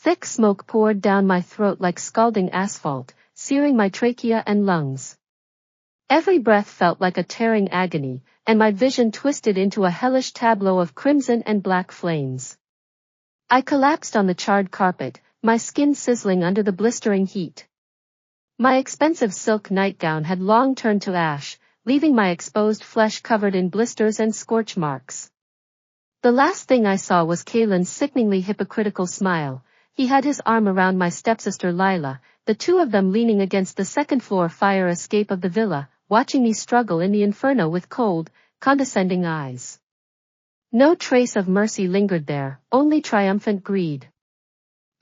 Thick smoke poured down my throat like scalding asphalt, searing my trachea and lungs. Every breath felt like a tearing agony, and my vision twisted into a hellish tableau of crimson and black flames. I collapsed on the charred carpet, my skin sizzling under the blistering heat. My expensive silk nightgown had long turned to ash, leaving my exposed flesh covered in blisters and scorch marks. The last thing I saw was Kaelen's sickeningly hypocritical smile. He had his arm around my stepsister Lila, the two of them leaning against the second-floor fire escape of the villa, watching me struggle in the inferno with cold, condescending eyes. No trace of mercy lingered there, only triumphant greed.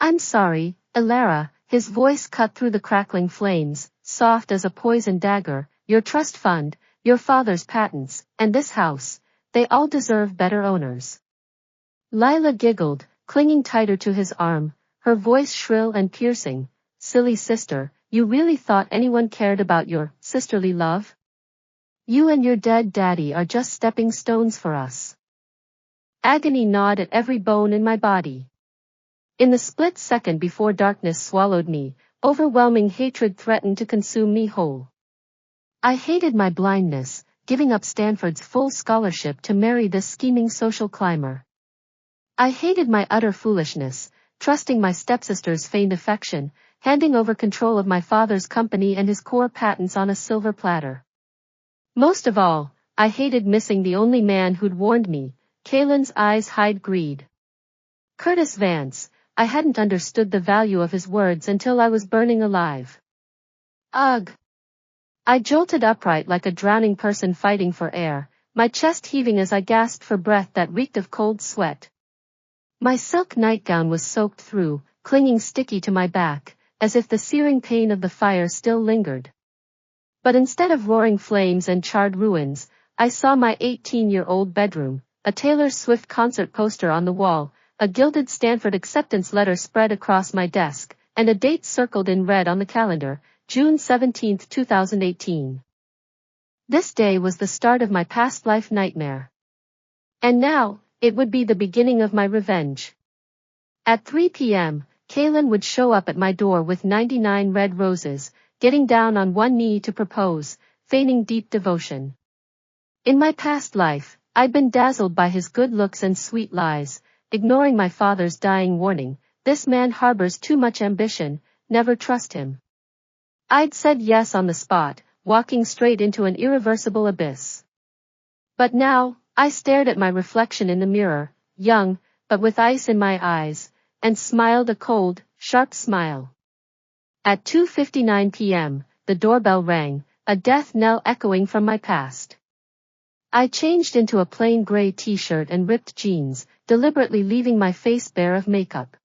"I'm sorry, Ilara," his voice cut through the crackling flames, soft as a poisoned dagger. "Your trust fund, your father's patents, and this house, they all deserve better owners." Lila giggled, clinging tighter to his arm, her voice shrill and piercing. "Silly sister, you really thought anyone cared about your sisterly love? You and your dead daddy are just stepping stones for us." Agony gnawed at every bone in my body. In the split second before darkness swallowed me, overwhelming hatred threatened to consume me whole. I hated my blindness, giving up Stanford's full scholarship to marry this scheming social climber. I hated my utter foolishness, trusting my stepsister's feigned affection, handing over control of my father's company and his core patents on a silver platter. Most of all, I hated missing the only man who'd warned me. Kaelen's eyes hide greed. Curtis Vance. I hadn't understood the value of his words until I was burning alive. Ugh! I jolted upright like a drowning person fighting for air, my chest heaving as I gasped for breath that reeked of cold sweat. My silk nightgown was soaked through, clinging sticky to my back, as if the searing pain of the fire still lingered. But instead of roaring flames and charred ruins, I saw my 18-year-old bedroom, a Taylor Swift concert poster on the wall, a gilded Stanford acceptance letter spread across my desk, and a date circled in red on the calendar, June 17, 2018. This day was the start of my past life nightmare. And now, it would be the beginning of my revenge. At 3 p.m., Kaelen would show up at my door with 99 red roses, getting down on one knee to propose, feigning deep devotion. In my past life, I'd been dazzled by his good looks and sweet lies, ignoring my father's dying warning, "This man harbors too much ambition, never trust him." I'd said yes on the spot, walking straight into an irreversible abyss. But now, I stared at my reflection in the mirror, young, but with ice in my eyes, and smiled a cold, sharp smile. At 2:59 p.m., the doorbell rang, a death knell echoing from my past. I changed into a plain gray t-shirt and ripped jeans, deliberately leaving my face bare of makeup.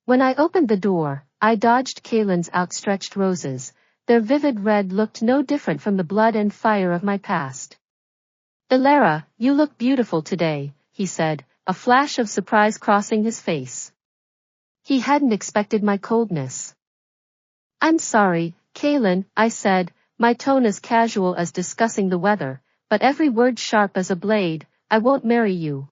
When I opened the door, I dodged Kaelen's outstretched roses. Their vivid red looked no different from the blood and fire of my past. "Ilara, you look beautiful today," he said, a flash of surprise crossing his face. He hadn't expected my coldness. "I'm sorry, Kaelen," I said, my tone as casual as discussing the weather, but every word sharp as a blade. "I won't marry you.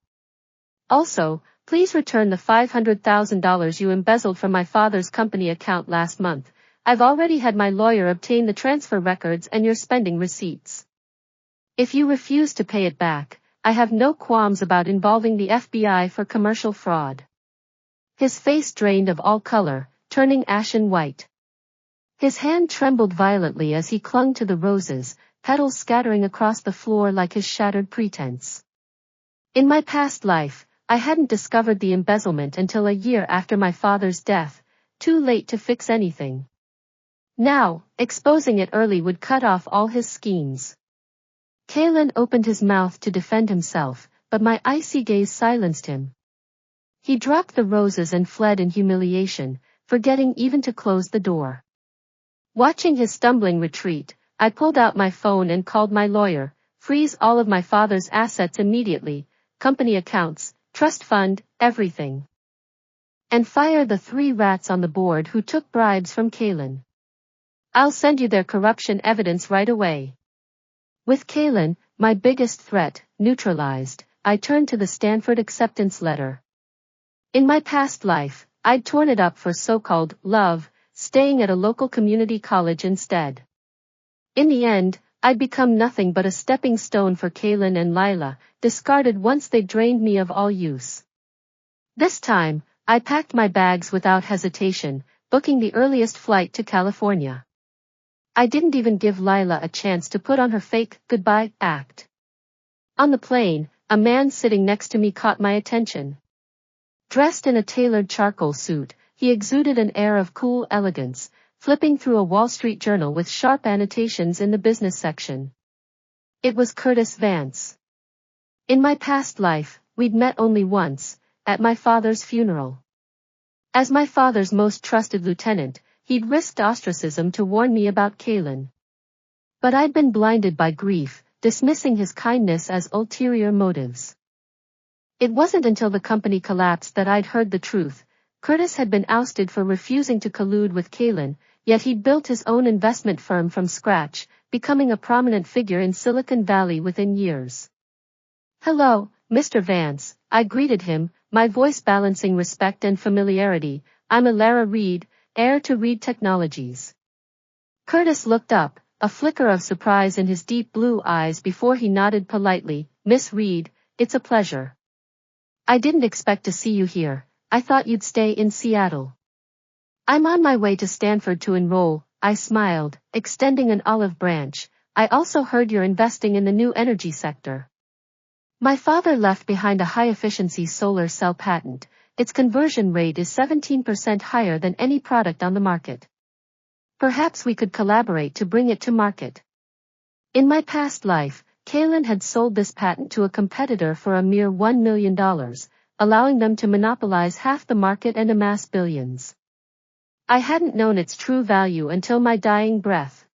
Also, please return the $500,000 you embezzled from my father's company account last month. I've already had my lawyer obtain the transfer records and your spending receipts. If you refuse to pay it back, I have no qualms about involving the FBI for commercial fraud." His face drained of all color, turning ashen white. His hand trembled violently as he clung to the roses, petals scattering across the floor like his shattered pretense. In my past life, I hadn't discovered the embezzlement until a year after my father's death, too late to fix anything. Now, exposing it early would cut off all his schemes. Kaelen opened his mouth to defend himself, but my icy gaze silenced him. He dropped the roses and fled in humiliation, forgetting even to close the door. Watching his stumbling retreat, I pulled out my phone and called my lawyer. "Freeze all of my father's assets immediately, company accounts, trust fund, everything. And fire the 3 rats on the board who took bribes from Kaelen. I'll send you their corruption evidence right away." With Kaelen, my biggest threat, neutralized, I turned to the Stanford acceptance letter. In my past life, I'd torn it up for so-called love, staying at a local community college instead. In the end, I'd become nothing but a stepping stone for Kaelen and Lila, discarded once they drained me of all use. This time, I packed my bags without hesitation, booking the earliest flight to California. I didn't even give Lila a chance to put on her fake goodbye act. On the plane, a man sitting next to me caught my attention. Dressed in a tailored charcoal suit, he exuded an air of cool elegance, flipping through a Wall Street Journal with sharp annotations in the business section. It was Curtis Vance. In my past life, we'd met only once, at my father's funeral. As my father's most trusted lieutenant, he'd risked ostracism to warn me about Kaelen. But I'd been blinded by grief, dismissing his kindness as ulterior motives. It wasn't until the company collapsed that I'd heard the truth. Curtis had been ousted for refusing to collude with Kaelen, yet he'd built his own investment firm from scratch, becoming a prominent figure in Silicon Valley within years. "Hello, Mr. Vance," I greeted him, my voice balancing respect and familiarity. "I'm Lara Reed, heir to Reed Technologies." Curtis looked up, a flicker of surprise in his deep blue eyes before he nodded politely. "Miss Reed, it's a pleasure. I didn't expect to see you here. I thought you'd stay in Seattle." "I'm on my way to Stanford to enroll," I smiled, extending an olive branch. "I also heard you're investing in the new energy sector." My father left behind a high-efficiency solar cell patent. Its conversion rate is 17% higher than any product on the market. Perhaps we could collaborate to bring it to market. In my past life, Kaelen had sold this patent to a competitor for a mere $1 million, allowing them to monopolize half the market and amass billions. I hadn't known its true value until my dying breath.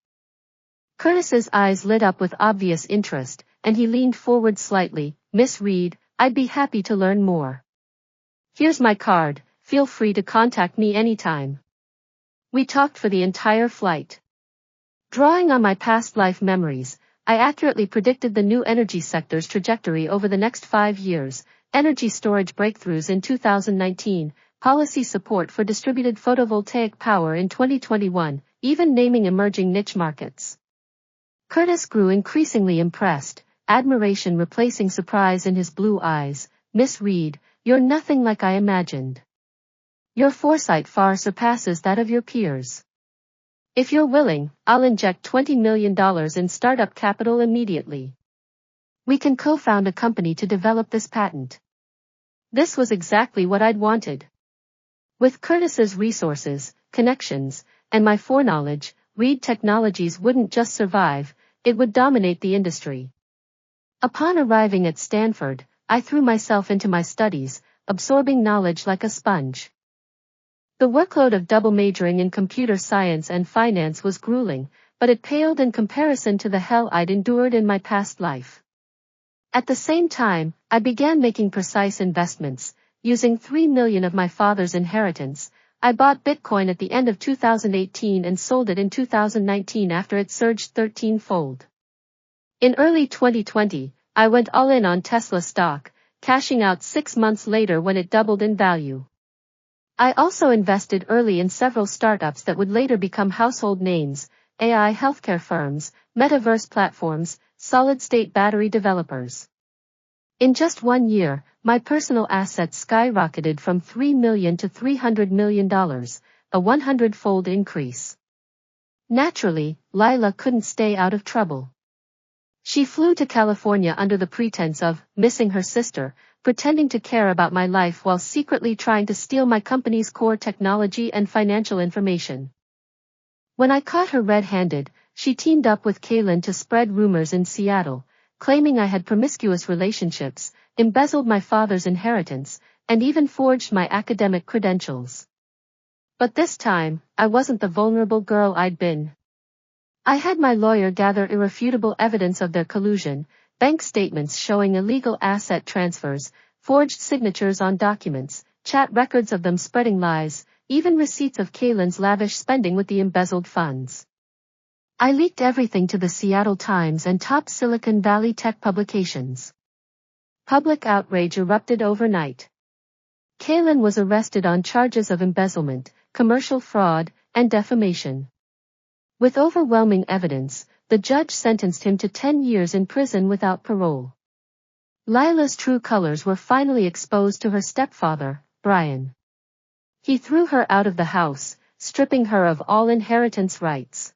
Curtis's eyes lit up with obvious interest, and he leaned forward slightly. "Miss Reed, I'd be happy to learn more. Here's my card, feel free to contact me anytime." We talked for the entire flight. Drawing on my past life memories, I accurately predicted the new energy sector's trajectory over the next 5 years: energy storage breakthroughs in 2019, policy support for distributed photovoltaic power in 2021, even naming emerging niche markets. Curtis grew increasingly impressed, admiration replacing surprise in his blue eyes. "Miss Reed, you're nothing like I imagined. Your foresight far surpasses that of your peers. If you're willing, I'll inject $20 million in startup capital immediately. We can co-found a company to develop this patent." This was exactly what I'd wanted. With Curtis's resources, connections, and my foreknowledge, Reed Technologies wouldn't just survive, it would dominate the industry. Upon arriving at Stanford, I threw myself into my studies, absorbing knowledge like a sponge. The workload of double majoring in computer science and finance was grueling, but it paled in comparison to the hell I'd endured in my past life. At the same time, I began making precise investments. Using $3 million of my father's inheritance, I bought Bitcoin at the end of 2018 and sold it in 2019 after it surged 13-fold. In early 2020, I went all in on Tesla stock, cashing out 6 months later when it doubled in value. I also invested early in several startups that would later become household names: AI healthcare firms, metaverse platforms, solid-state battery developers. In just 1 year, my personal assets skyrocketed from $3 million to $300 million, a 100-fold increase. Naturally, Lila couldn't stay out of trouble. She flew to California under the pretense of missing her sister, pretending to care about my life while secretly trying to steal my company's core technology and financial information. When I caught her red-handed, she teamed up with Kaelen to spread rumors in Seattle, claiming I had promiscuous relationships, embezzled my father's inheritance, and even forged my academic credentials. But this time, I wasn't the vulnerable girl I'd been. I had my lawyer gather irrefutable evidence of their collusion: bank statements showing illegal asset transfers, forged signatures on documents, chat records of them spreading lies, even receipts of Kaelen's lavish spending with the embezzled funds. I leaked everything to the Seattle Times and top Silicon Valley tech publications. Public outrage erupted overnight. Kaelen was arrested on charges of embezzlement, commercial fraud, and defamation. With overwhelming evidence, the judge sentenced him to 10 years in prison without parole. Lila's true colors were finally exposed to her stepfather, Brian. He threw her out of the house, stripping her of all inheritance rights.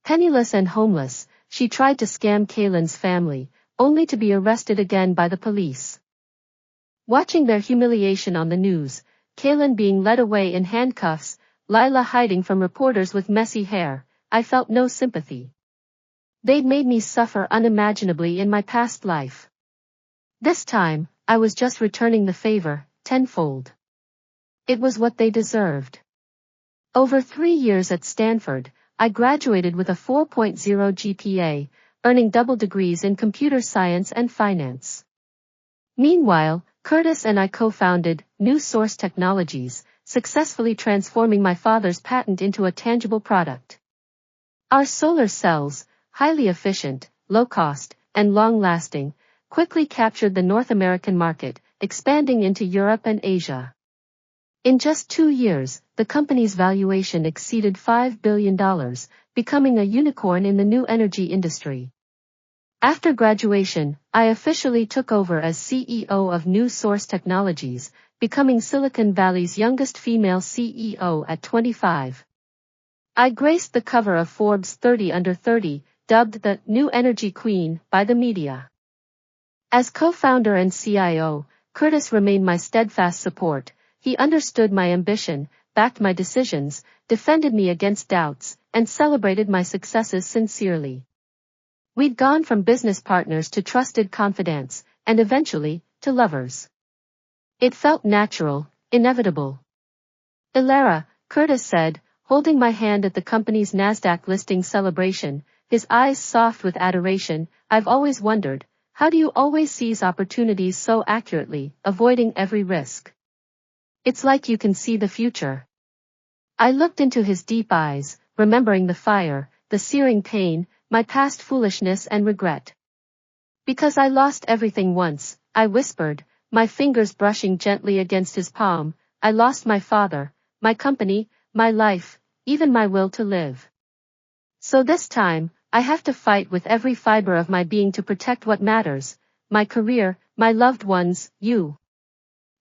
Penniless and homeless, she tried to scam Kaelen's family, only to be arrested again by the police. Watching their humiliation on the news, Kaelen being led away in handcuffs, Lila hiding from reporters with messy hair, I felt no sympathy. They'd made me suffer unimaginably in my past life. This time, I was just returning the favor, tenfold. It was what they deserved. Over 3 years at Stanford, I graduated with a 4.0 GPA, earning double degrees in computer science and finance. Meanwhile, Curtis and I co-founded New Source Technologies, successfully transforming my father's patent into a tangible product. Our solar cells, highly efficient, low-cost, and long-lasting, quickly captured the North American market, expanding into Europe and Asia. In just 2 years, the company's valuation exceeded $5 billion, becoming a unicorn in the new energy industry. After graduation, I officially took over as CEO of New Source Technologies, becoming Silicon Valley's youngest female CEO at 25. I graced the cover of Forbes 30 Under 30, dubbed the New Energy Queen by the media. As co-founder and CIO, Curtis remained my steadfast support. He understood my ambition, backed my decisions, defended me against doubts, and celebrated my successes sincerely. We'd gone from business partners to trusted confidants, and eventually, to lovers. It felt natural, inevitable. Ilara, Curtis said, holding my hand at the company's NASDAQ listing celebration, his eyes soft with adoration. I've always wondered, how do you always seize opportunities so accurately, avoiding every risk? It's like you can see the future. I looked into his deep eyes, remembering the fire, the searing pain, my past foolishness and regret. Because I lost everything once, I whispered, my fingers brushing gently against his palm, I lost my father, my company, my life, even my will to live. So this time, I have to fight with every fiber of my being to protect what matters, my career, my loved ones, you.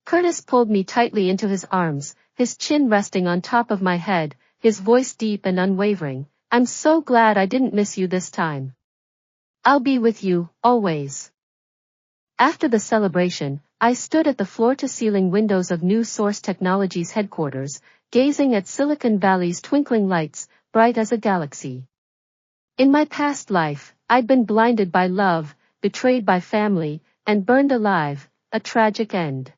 Curtis pulled me tightly into his arms, his chin resting on top of my head, his voice deep and unwavering. I'm so glad I didn't miss you this time. I'll be with you, always. After the celebration, I stood at the floor-to-ceiling windows of New Source Technologies headquarters, gazing at Silicon Valley's twinkling lights, bright as a galaxy. In my past life, I'd been blinded by love, betrayed by family, and burned alive, a tragic end.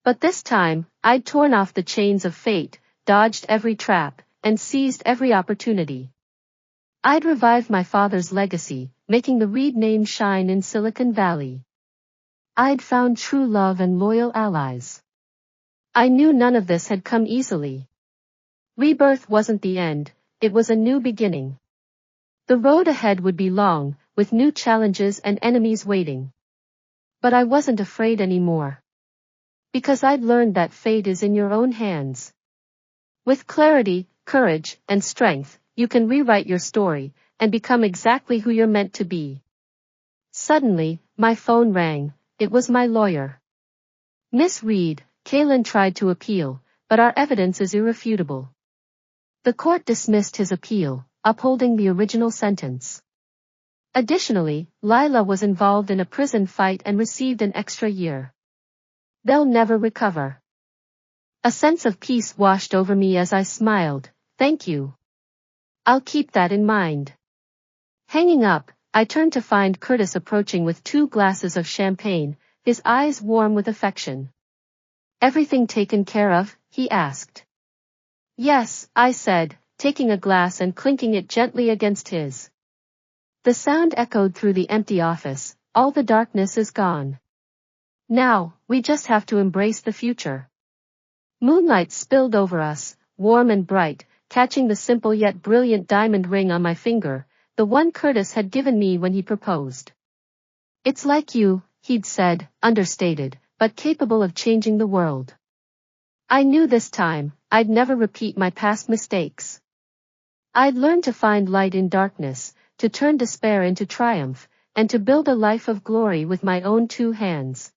But this time, I'd torn off the chains of fate, dodged every trap, and seized every opportunity. I'd revived my father's legacy, making the Reed name shine in Silicon Valley. I'd found true love and loyal allies. I knew none of this had come easily. Rebirth wasn't the end, it was a new beginning. The road ahead would be long, with new challenges and enemies waiting. But I wasn't afraid anymore. Because I'd learned that fate is in your own hands. With clarity, courage, and strength, you can rewrite your story, and become exactly who you're meant to be. Suddenly, my phone rang. It was my lawyer. Miss Reed, Kaelen tried to appeal, but our evidence is irrefutable. The court dismissed his appeal, upholding the original sentence. Additionally, Lila was involved in a prison fight and received an extra year. They'll never recover. A sense of peace washed over me as I smiled. Thank you. I'll keep that in mind. Hanging up, I turned to find Curtis approaching with 2 glasses of champagne, his eyes warm with affection. Everything taken care of? He asked. Yes, I said, taking a glass and clinking it gently against his. The sound echoed through the empty office. All the darkness is gone. Now, we just have to embrace the future. Moonlight spilled over us, warm and bright, catching the simple yet brilliant diamond ring on my finger, the one Curtis had given me when he proposed. It's like you, he'd said, understated, but capable of changing the world. I knew this time, I'd never repeat my past mistakes. I'd learn to find light in darkness, to turn despair into triumph, and to build a life of glory with my own two hands.